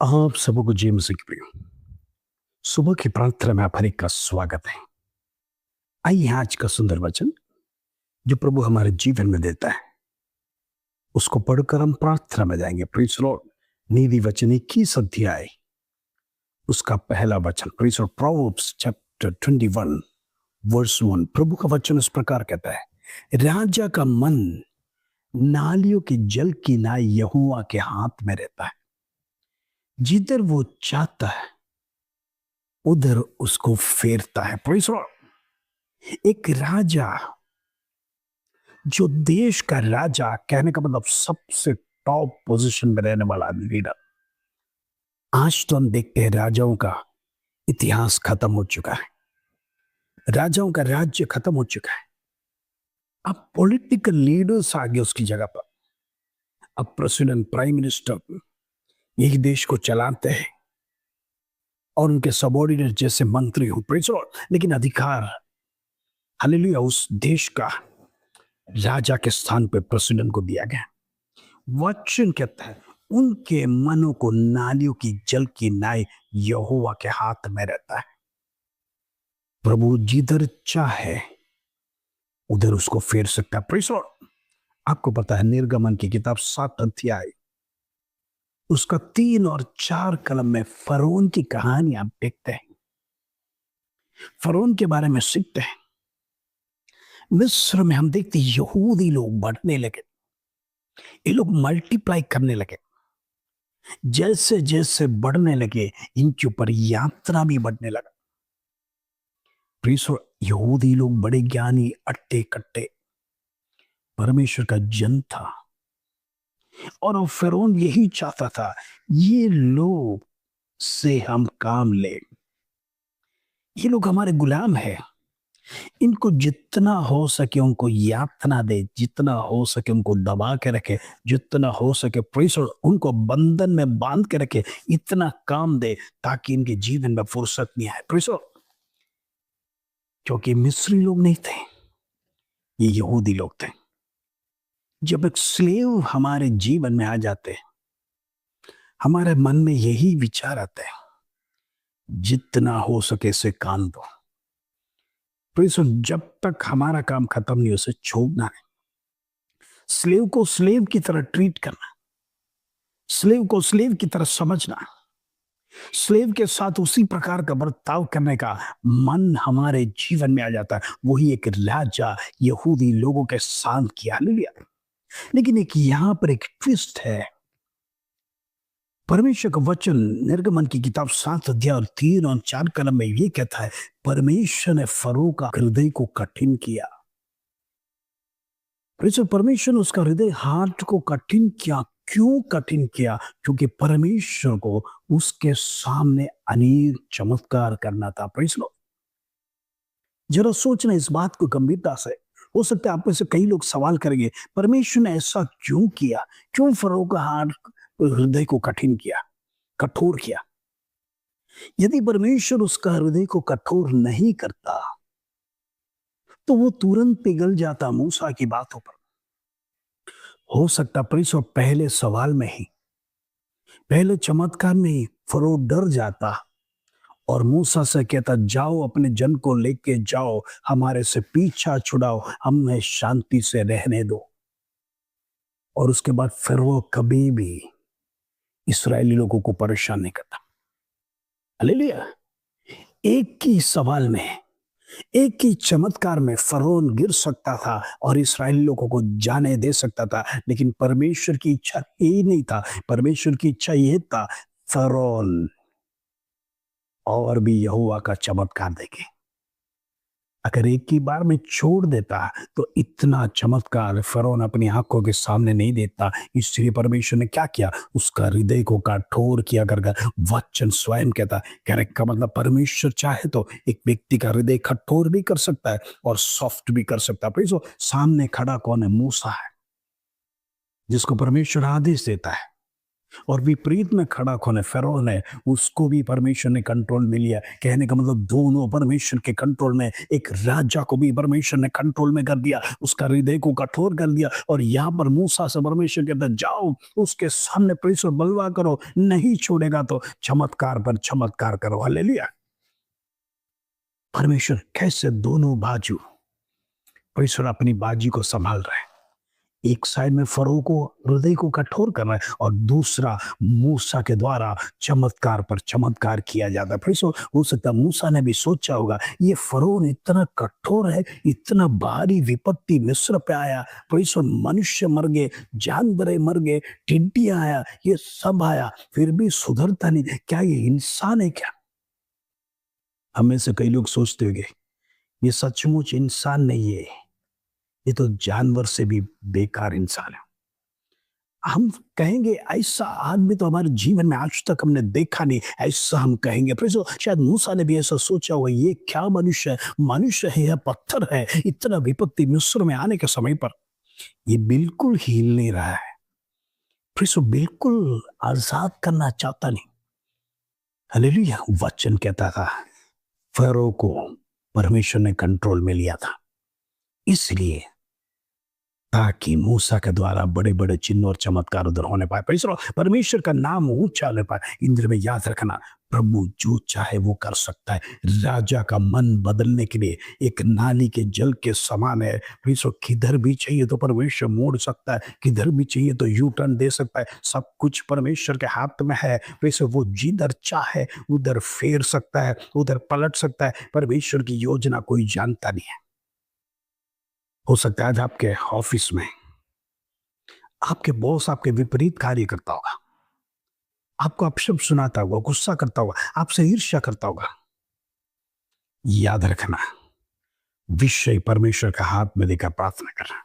आप सबको जय मसीह की प्रिय। सुबह की प्रार्थना में आप हर एक का स्वागत है। आइए आज का सुंदर वचन जो प्रभु हमारे जीवन में देता है उसको पढ़कर हम प्रार्थना में जाएंगे। Praise Lord. नीति वचन 21 अध्याय उसका पहला वचन। Praise Lord. Proverbs chapter 21 verse 1। प्रभु का वचन इस प्रकार कहता है, राजा का मन नालियों के जल की नाई यहोवा के हाथ में रहता है। जिधर वो चाहता है उधर उसको फेरता है। Praise Lord. एक राजा, जो देश का राजा, कहने का मतलब सबसे टॉप पोजीशन में रहने वाला लीडर। आज तो हम देखते हैं राजाओं का इतिहास खत्म हो चुका है, राजाओं का राज्य खत्म हो चुका है। अब पॉलिटिकल लीडर्स आ गए उसकी जगह पर। अब प्रेसिडेंट, प्राइम मिनिस्टर यही देश को चलाते हैं और उनके सबॉर्डिनेट जैसे मंत्री हो। Praise Lord. लेकिन अधिकार, हालेलुया, उस देश का राजा के स्थान पर प्रेसिडेंट को दिया गया। वचन कहता है उनके मनों को नालियों की जल की नाई यहोवा के हाथ में रहता है। प्रभु जिधर चाहे उधर उसको फेर सकता है। Praise Lord. आपको पता है निर्गमन की किताब 7 अध्याय उसका 3 और 4 कलम में फरोन की कहानी आप देखते हैं। फरोन के बारे में सीखते हैं। मिस्र में हम देखते यहूदी लोग बढ़ने लगे, ये लोग मल्टीप्लाई करने लगे। जैसे जैसे बढ़ने लगे इनके ऊपर यात्रा भी बढ़ने लगा। यहूदी लोग बड़े ज्ञानी, अट्टे कट्टे, परमेश्वर का जन था और फिरौन यही चाहता था ये लोग से हम काम ले, ये लोग हमारे गुलाम है, इनको जितना हो सके उनको यातना दे, जितना हो सके उनको दबा के रखे, जितना हो सके प्रेशर उनको बंधन में बांध के रखे, इतना काम दे ताकि इनके जीवन में फुर्सत नहीं आए। प्रेशर, क्योंकि मिस्री लोग नहीं थे, ये यहूदी लोग थे। जब एक स्लेव हमारे जीवन में आ जाते हैं, हमारे मन में यही विचार आता है जितना हो सके इसे काम दो। जब तक हमारा काम खत्म नहीं, उसे छोड़ना है। स्लेव को स्लेव की तरह ट्रीट करना, स्लेव को स्लेव की तरह समझना, स्लेव के साथ उसी प्रकार का बर्ताव करने का मन हमारे जीवन में आ जाता है। वही एक राजा यहूदी लोगों के साथ किया। लेकिन एक यहां पर एक ट्विस्ट है। परमेश्वर का वचन निर्गमन की किताब 7 अध्याय और 3 और 4 कलम में ये कहता है परमेश्वर ने फरो का हृदय को कठिन किया। परमेश्वर ने उसका हृदय, हार्ट को कठिन किया। क्यों कठिन किया? क्योंकि परमेश्वर को उसके सामने अनेक चमत्कार करना था। Praise Lord. जरा सोचना इस बात को गंभीरता से। हो सकता है आप में से कई लोग सवाल करेंगे परमेश्वर ने ऐसा क्यों किया, क्यों फरो का हार्ट, हृदय को कठिन किया, कठोर किया? यदि परमेश्वर उसका हृदय को कठोर नहीं करता तो वो तुरंत पिघल जाता मूसा की बातों पर। हो सकता परमेश्वर पहले सवाल में ही, पहले चमत्कार में ही फरो डर जाता और मूसा से कहता जाओ अपने जन को लेके जाओ, हमारे से पीछा छुड़ाओ, हमें शांति से रहने दो। और उसके बाद फरो कभी भी इस्राएली लोगों को परेशान नहीं करता। हालेलुया। एक ही सवाल में, एक ही चमत्कार में फरोन गिर सकता था और इस्राएली लोगों को जाने दे सकता था, लेकिन परमेश्वर की इच्छा यही नहीं था। परमेश्वर की इच्छा यह था फरोन और भी यहोवा का चमत्कार देखे। अगर एक ही बार में छोड़ देता तो इतना चमत्कार फरोन अपनी आंखों के सामने नहीं देता। इसलिए परमेश्वर ने क्या किया? उसका हृदय को कठोर किया कर वचन स्वयं कहता, कहने का मतलब परमेश्वर चाहे तो एक व्यक्ति का हृदय कठोर भी कर सकता है और सॉफ्ट भी कर सकता है। सामने खड़ा कौन है? मूसा है, जिसको परमेश्वर आदेश देता है और विपरीत में खड़ा कौन है? फ़िरौन है। उसको भी परमेश्वर ने कंट्रोल में लिया। कहने का मतलब दोनों परमेश्वर के कंट्रोल में। एक राजा को भी परमेश्वर ने कंट्रोल में कर दिया, उसका हृदय को कठोर कर दिया। और यहाँ पर मूसा से परमेश्वर कहता है, जाओ उसके सामने परमेश्वर बलवा करो, नहीं छोड़ेगा तो चमत्कार पर चमत्कार करो। हालेलुया। परमेश्वर कैसे दोनों बाजू परमेश्वर अपनी बाजी को संभाल रहे हैं। एक साइड में फरो को हृदय को कठोर कर रहा है और दूसरा मूसा के द्वारा चमत्कार पर चमत्कार किया जाता है। फिर हो सकता है मूसा ने भी सोचा होगा, ये फरोन इतना कठोर है, इतना भारी विपत्ति मिस्र पे आया, फिर मनुष्य मर गए, जानवर मर गए, टिड्डियां आया, ये सब आया, फिर भी सुधरता नहीं। क्या ये इंसान है क्या? हमें से कई लोग सोचते होंगे ये सचमुच इंसान नहीं है, ये तो जानवर से भी बेकार इंसान है। हम कहेंगे ऐसा आदमी तो हमारे जीवन में आज तक हमने देखा नहीं, ऐसा हम कहेंगे। फिर शायद मूसा ने भी ऐसा सोचा होगा, ये क्या मनुष्य है? मनुष्य है या पत्थर है? इतना विपत्ति मिस्र में आने के समय पर ये बिल्कुल हिल नहीं रहा है, फिर बिल्कुल आजाद करना चाहता नहीं। हालेलुया। वचन कहता था फरो को परमेश्वर ने कंट्रोल में लिया था, इसलिए ताकि मूसा के द्वारा बड़े बड़े चिन्ह और चमत्कार उधर होने पाए, परमेश्वर का नाम ऊंचा ले पाए। इंद्र में याद रखना, प्रभु जो चाहे वो कर सकता है। राजा का मन बदलने के लिए एक नाली के जल के समान है। किधर भी चाहिए तो परमेश्वर मोड़ सकता है, किधर भी चाहिए तो यू टर्न दे सकता है। सब कुछ परमेश्वर के हाथ में है। वो जिधर चाहे उधर फेर सकता है, उधर पलट सकता है। परमेश्वर की योजना कोई जानता नहीं है। हो सकता है आज आपके ऑफिस में आपके बॉस आपके विपरीत कार्य करता होगा, आपको अपशब्द सुनाता होगा, गुस्सा करता होगा, आपसे ईर्ष्या करता होगा। याद रखना, विषय परमेश्वर का हाथ में देकर प्रार्थना करना,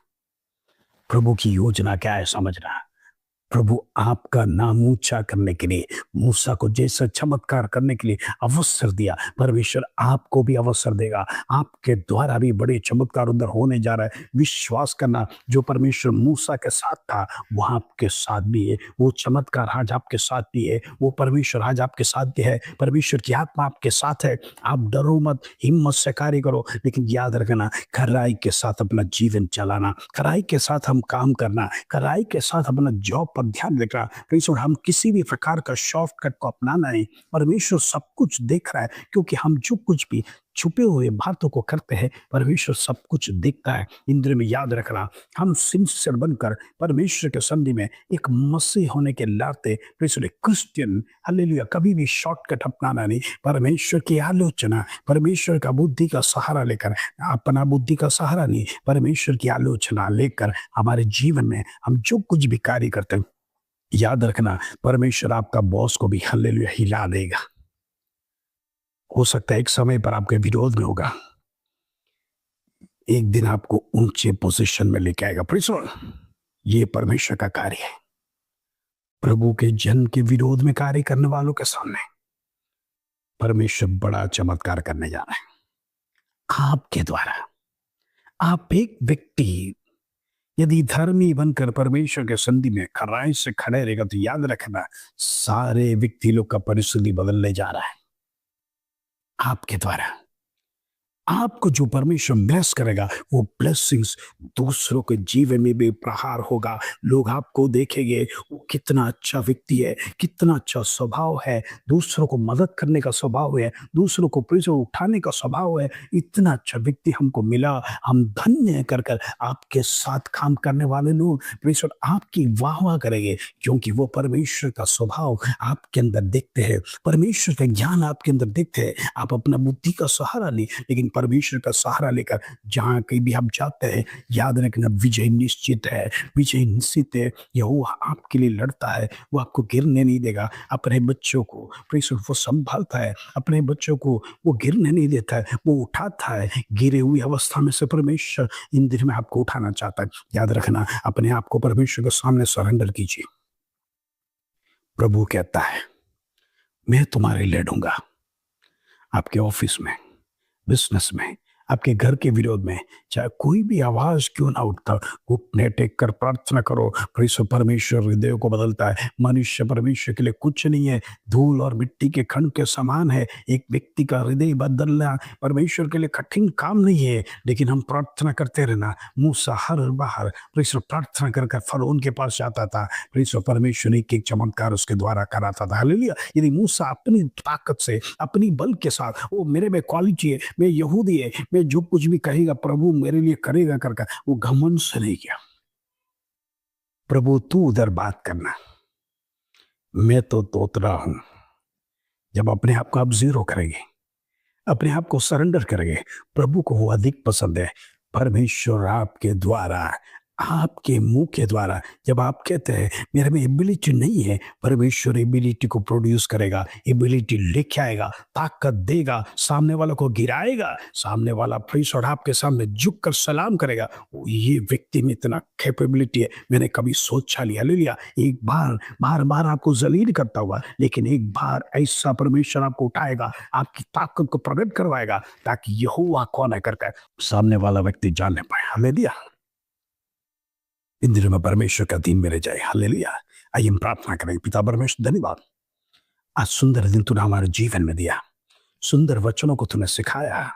प्रभु की योजना क्या है समझना। प्रभु आपका नाम ऊंचा करने के लिए, मूसा को जैसा चमत्कार करने के लिए अवसर दिया, परमेश्वर आपको भी अवसर देगा। आपके द्वारा भी बड़े चमत्कार उधर होने जा रहा है। विश्वास करना, जो परमेश्वर मूसा के साथ था वो आपके साथ भी है। वो चमत्कार आज आपके साथ भी है। वो परमेश्वर आज आपके साथ भी है। परमेश्वर की आत्मा आपके साथ है। आप डरो मत, हिम्मत से कार्य करो, लेकिन याद रखना, खराई के साथ अपना जीवन चलाना, खराई के साथ हम काम करना, खराई के साथ अपना जॉब पर ध्यान देना। परमेश्वर, हम किसी भी प्रकार का शॉर्टकट को अपनाना नहीं। परमेश्वर सब कुछ देख रहा है, क्योंकि हम जो कुछ भी छुपे हुए बातों को करते हैं परमेश्वर सब कुछ देखता है। इंद्र में याद रखना, हम सिंसियर बनकर परमेश्वर के संधि में एक मसीह होने के नाते परमेश्वर क्रिश्चियन, हालेलुया, कभी भी शॉर्टकट अपनाना नहीं। परमेश्वर की आलोचना, परमेश्वर का बुद्धि का सहारा लेकर, अपना बुद्धि का सहारा नहीं, परमेश्वर की आलोचना लेकर हमारे जीवन में हम जो कुछ भी कार्य करते हैं, याद रखना परमेश्वर आपका बॉस को भी हालेलुया हिला देगा। हो सकता है एक समय पर आपके विरोध में होगा, एक दिन आपको ऊंचे पोजीशन में लेके आएगा। प्रीसोल, ये परमेश्वर का कार्य है। प्रभु के जन के विरोध में कार्य करने वालों के सामने परमेश्वर बड़ा चमत्कार करने जा रहा है आपके द्वारा। आप एक व्यक्ति यदि धर्मी बनकर परमेश्वर के संधि में खराई से खड़े रहेगा तो याद रखना सारे व्यक्ति लोग का परिस्थिति बदलने जा रहा है आपके द्वारा। आपको जो परमेश्वर ब्लेस करेगा वो ब्लेसिंग्स दूसरों के जीवन में भी प्रहार होगा। लोग आपको देखेंगे वो कितना अच्छा व्यक्ति है, कितना अच्छा स्वभाव है, दूसरों को मदद करने का स्वभाव है, दूसरों को प्रेशर उठाने का स्वभाव है। इतना अच्छा व्यक्ति हमको मिला, हम धन्य कर कर आपके साथ काम करने वाले लोग प्रेशर आपकी वाह करेंगे, क्योंकि वो परमेश्वर का स्वभाव आपके अंदर देखते हैं, परमेश्वर का ज्ञान आपके अंदर देखते हैं। आप अपना बुद्धि का सहारा नहीं, लेकिन परमेश्वर का सहारा लेकर जहां कहीं भी हम जाते हैं, याद रखना विजय निश्चित है, विजय निश्चित है। यहोवा आपके लिए लड़ता है, वो आपको गिरने नहीं देगा। अपने बच्चों को परमेश्वर वो संभालता है, अपने बच्चों को वो गिरने नहीं देता है, वो उठाता है। गिरे हुई अवस्था में से परमेश्वर इन दिनों में आपको उठाना चाहता है। याद रखना, अपने आप को परमेश्वर के सामने सरेंडर कीजिए। प्रभु कहता है मैं तुम्हारे लिए लड़ूंगा, आपके ऑफिस में, बिजनेस में, आपके घर के विरोध में चाहे कोई भी आवाज क्यों ना उठता, घुटने टेक कर प्रार्थना करो। परमेश्वर परमेश्वर हृदय को बदलता है। मनुष्य परमेश्वर के लिए कुछ नहीं है, धूल और मिट्टी के कण के समान है। एक व्यक्ति का हृदय बदलना परमेश्वर के लिए कठिन काम नहीं है, लेकिन हम प्रार्थना करते रहना। मूसा हर बाहर परमेश्वर प्रार्थना कर कर फरौन के पास जाता था। परमेश्वर परमेश्वर एक एक चमत्कार उसके द्वारा कराता था। हालेलुया। यदि मूसा अपनी ताकत से, अपनी बल के साथ, वो मेरे में क्वालिटी है, मैं यहूदी है, मैं जो कुछ भी कहेगा प्रभु मेरे लिए करेगा करके वो घमंड से नहीं किया। प्रभु तू उधर बात करना, मैं तो तोतरा हूं। जब अपने आप को आप जीरो करेंगे, अपने आप को सरेंडर करेंगे, प्रभु को वो अधिक पसंद है। परमेश्वर आपके द्वारा, आपके मुंह के द्वारा जब आप कहते हैं मेरे में एबिलिटी नहीं है, परमेश्वर एबिलिटी को प्रोड्यूस करेगा, एबिलिटी लेके आएगा, ताकत देगा, सामने वालों को गिराएगा, सामने वाला परमेश्वर आपके सामने झुक कर सलाम करेगा। ये व्यक्ति में इतना कैपेबिलिटी है, मैंने कभी सोचा लिया। ले लिया एक बार, बार बार आपको जलील करता हुआ, लेकिन एक बार ऐसा परमेश्वर आपको उठाएगा, आपकी ताकत को प्रकट करवाएगा, ताकि यहोवा कौन है करके सामने वाला व्यक्ति जानने पाए। हालेलुया। इन दिनों में परमेश्वर का दिन मेरे जाए। हालेलुया। आइए हम प्रार्थना करेंगे। पिता परमेश्वर धन्यवाद, आज सुंदर दिन तूने हमारे जीवन में दिया, सुंदर वचनों को तूने सिखाया।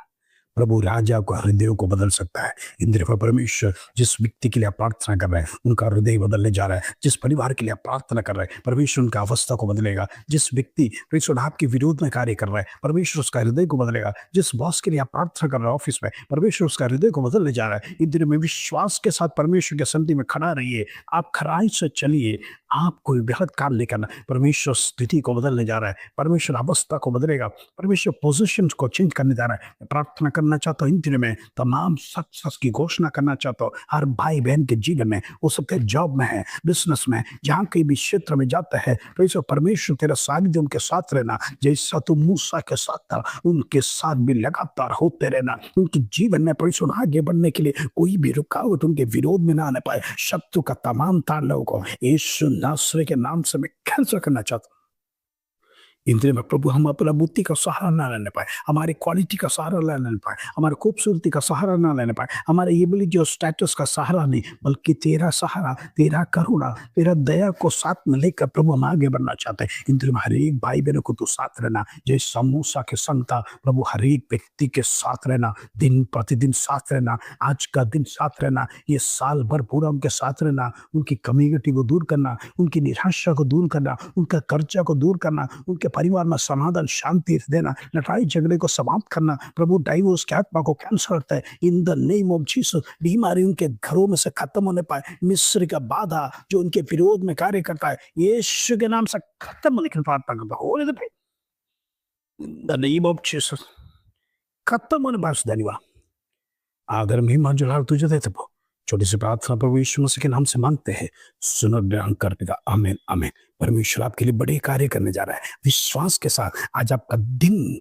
प्रभु राजा को हृदयों को बदल सकता है। इंद्र पर परमेश्वर जिस व्यक्ति के लिए आप प्रार्थना कर रहे हैं उनका हृदय बदलने जा रहा है। जिस परिवार के लिए आप प्रार्थना कर रहे हैं परमेश्वर उनका अवस्था को बदलेगा। जिस व्यक्ति परमेश्वर आपके विरोध में कार्य कर रहा है परमेश्वर उसका हृदय को बदलेगा। जिस बॉस के लिए आप प्रार्थना कर रहे हैं ऑफिस में, परमेश्वर उसका हृदय को बदलने जा रहा है। इन दिनों में विश्वास के साथ परमेश्वर के सन्निधि में खड़ा रहिए, आप खराई से चलिए। आप कोई बेहद काम नहीं करना, परमेश्वर स्थिति को बदलने जा रहा है, परमेश्वर अवस्था को बदलेगा, परमेश्वर पोजीशंस को चेंज करने जा रहा है। मैं प्रार्थना करना चाहता हूँ इन दिनों में, तमाम सक्सेस की घोषणा करना चाहता हूँ हर भाई बहन के जीवन में, हो सकता है जॉब में है, बिजनेस में, जहाँ कहीं भी क्षेत्र में जाता है, तो परमेश्वर तेरा सानिध्य उनके साथ रहना। जैसा तू मूसा के साथ था उनके साथ भी लगातार होते रहना। उनके जीवन में परमेश्वर आगे बढ़ने के लिए कोई भी रुकावट उनके विरोध में ना आने पाए। शत्रु का तमाम तांडव को यीशु नासरी के नाम से मैं कैंसिल करना चाहता हूँ। इन दिनों में प्रभु हम अपना बुद्धि का सहारा ना लेने पाए, हमारी क्वालिटी का सहारा ना लेने पाए, हमारी खूबसूरती का सहारा ना लेने पाए, हमारे एबिलिटी और स्टेटस का सहारा नहीं, बल्कि तेरा सहारा, तेरा करुणा, तेरा दया को साथ में लेकर प्रभु हम आगे बढ़ना चाहते हैं। इन दिनों में हर एक भाई बहनों को तू साथ रहना। जैसे मूसा के संग था प्रभु, हर एक व्यक्ति के साथ रहना, दिन प्रतिदिन साथ रहना, आज का दिन साथ रहना, ये साल भर पूरा उनके साथ रहना, उनकी कम्युनिटी को दूर करना, उनकी निराशा को दूर करना, उनका कर्जा को दूर करना, उनके परिवार में समाधान शांति देना, लड़ाई झगड़े को समाप्त करना। प्रभु डाइवोर्स की आत्मा को कैंसर करता है in the name of Jesus. बीमारी उनके घरों में से खत्म होने पाए। मिस्र का बाधा जो उनके विरोध में कार्य करता है यीशु के नाम से खत्म होने की प्रार्थना करता हूं। In the name of Jesus खत्म होने पास। धन्यवाद, आदर महिमा जलाल तुझे देते हो। छोटी सी प्रार्थना प्रभु यीशु मसीह के नाम से मांगते हैं, सुनो ग्रहण कर पिता। आमीन आमीन। परमेश्वर आपके लिए बड़े कार्य करने जा रहा है। विश्वास के साथ आज आपका दिन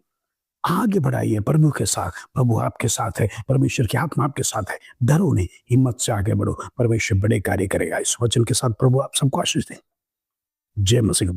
आगे बढ़ाइए। प्रभु के साथ, प्रभु आपके साथ है, परमेश्वर की आत्मा आपके साथ है। डरो नहीं, हिम्मत से आगे बढ़ो, परमेश्वर बड़े कार्य करेगा। इस वचन के साथ प्रभु आप सबको आशीष दें। जय मसीह।